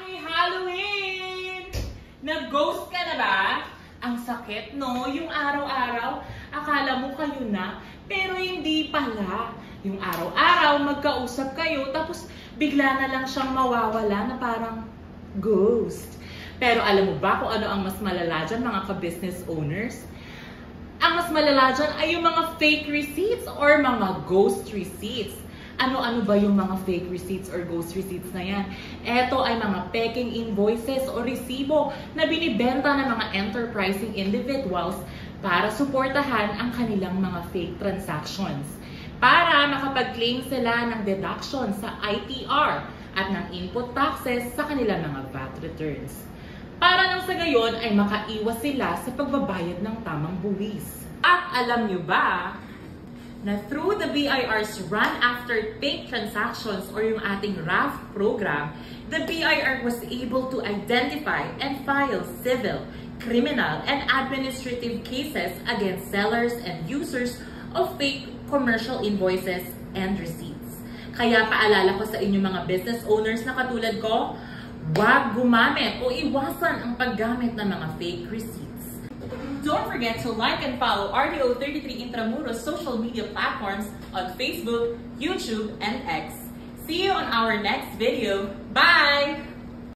Happy Halloween! Nag-ghost ka na ba? Ang sakit, no? Yung araw-araw, akala mo kayo na, pero hindi pala. Yung araw-araw, magkausap kayo, tapos bigla na lang siyang mawawala na parang ghost. Pero alam mo ba kung ano ang mas malala dyan, mga ka-business owners? Ang mas malala dyan ay yung mga fake receipts or mga ghost receipts. Ano-ano ba yung mga fake receipts or ghost receipts na yan? Ito ay mga peking invoices o resibo na binibenta ng mga enterprising individuals para suportahan ang kanilang mga fake transactions. Para makapag-claim sila ng deduction sa ITR at ng input taxes sa kanilang mga VAT returns. Para nang sa gayon ay makaiwas sila sa pagbabayad ng tamang buwis. At alam nyo ba na through the BIR's Run After Fake Transactions or yung ating RAF program, the BIR was able to identify and file civil, criminal, and administrative cases against sellers and users of fake commercial invoices and receipts. Kaya paalala ko sa inyo mga business owners na katulad ko, huwag gumamit o iwasan ang paggamit ng mga fake receipts. Don't forget to like and follow RDO33 Intramuros social media platforms on Facebook, YouTube, and X. See you on our next video. Bye!